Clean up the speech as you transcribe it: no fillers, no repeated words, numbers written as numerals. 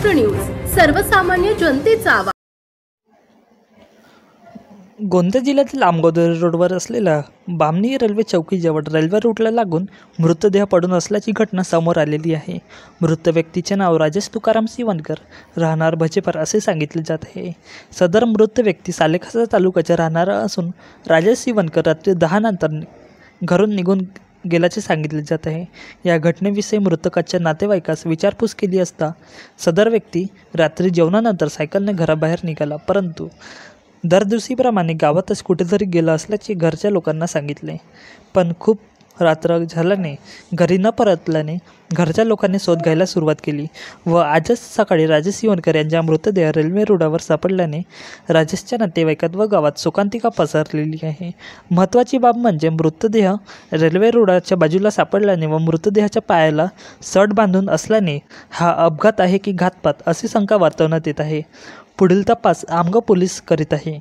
Maharashtra news, सर्वसामान्य जनतेचा आवाज। गोंदिया जिल्ह्यातील आंबोदरी रोडवर असलेल्या बामणी रेल्वे चौकीजवळ रेल्वे रूटला लागून मृतदेह पडून असल्याची घटना समोर आलेली आहे। मृत व्यक्तीचे नाव राजेश तुकाराम सिवनकर, राहणार भजेपर असे सांगितले जात आहे। सदर मृत व्यक्ती सालेखासा तालुक्याचा राहणारा असून राजेश सिवनकर रात्री 10 नंतर घरून निघून गेल्याचे सांगितले जात आहे। या घटनेविषयी मृतकाच्या नातेवाईकास विचारपूस केली असता सदर व्यक्ती रात्री जेवणानंतर सायकलने घराबाहेर निघाला, परंतु दर दिवशीप्रमाणे गावातच कुठेतरी गेला असल्याचे घरच्या लोकांना सांगितले। पण खूप रात्र झाल्याने घरी न परतल्याने घरच्या लोकांनी शोध घ्यायला सुरुवात केली व आजच सकाळी राजेश सिवनकर यांचा मृतदेह रेल्वे रोडावर सापडल्याने राजेशच्या नातेवाईकात व गावात शोकांतिका पसरलेली आहे। महत्त्वाची बाब म्हणजे मृतदेह रेल्वे रोडाच्या बाजूला सापडल्याने व मृतदेहाच्या पायाला सट बांधून असल्याने हा अपघात आहे की घातपात अशी शंका वर्तवण्यात येत आहे। पुढील तपास आमगाव पोलीस करीत आहे।